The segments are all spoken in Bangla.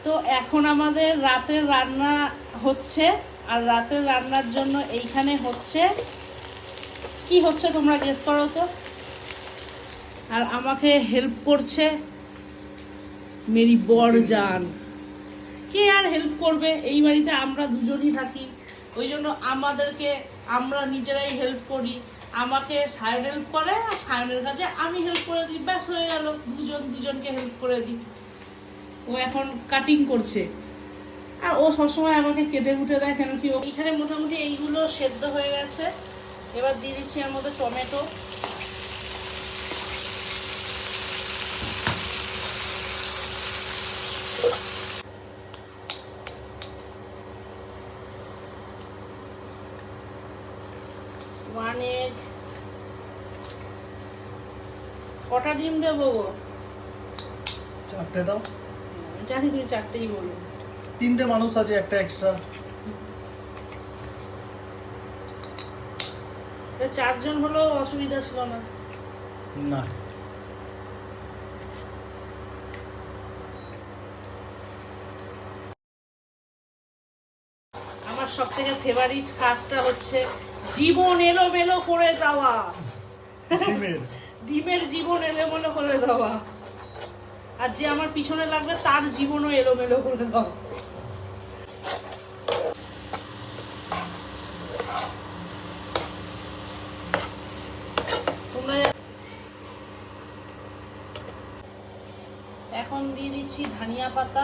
তো এখন আমাদের রাতের রান্না হচ্ছে, আর রাতের রান্নার জন্য এইখানে হচ্ছে কি হচ্ছে তোমরা গেস করো তো। আর আমাকে হেল্প করছে মেরি বরজান। কে আর হেল্প করবে, এই বাড়িতে আমরা দুজনই থাকি, ওই জন্য আমরা নিজেরাই হেল্প করি। আমাকে সায়ন হেল্প করে আর সায়নের কাছে আমি হেল্প করে দিই, ব্যাস হয়ে গেল, দুজনকে হেল্প করে দিই। ও এখন কাটিং করছে আর ও সবসময় আমাকে কেটে কুটে দেয়, কেন কি এখানে মোটামুটি এইগুলো সেদ্ধ হয়ে গেছে। এবার দিয়ে দিচ্ছি এর মধ্যে টমেটো, ওয়ান এগ। কটা ডিম দেবো গো? 4টে দাও। জানি তুমি 4টেই বলো। 3টে মানুষ আছে, একটা এক্সট্রা। 4 জন হলেও অসুবিধা ছিল না। না, আমার সব থেকে ফেভারিট কাজটা হচ্ছে জীবন এলোমেলো করে দেওয়া। ডিমের জীবন এলোমেলো করে দেওয়া, আর যে আমার পিছনে লাগবে তার জীবনও এলোমেলো করে দেওয়া। তোমরা এখন দিয়ে দিচ্ছি ধনিয়া পাতা।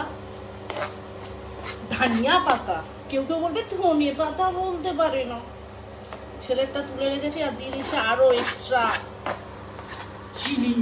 ধনিয়া পাতা, কেউ কেউ বলবে ধনে পাতা, বলতে পারে না। ছেলেরটা তুলে রেখেছি আর দিয়ে দিচ্ছি আরো এক্সট্রা চিনি।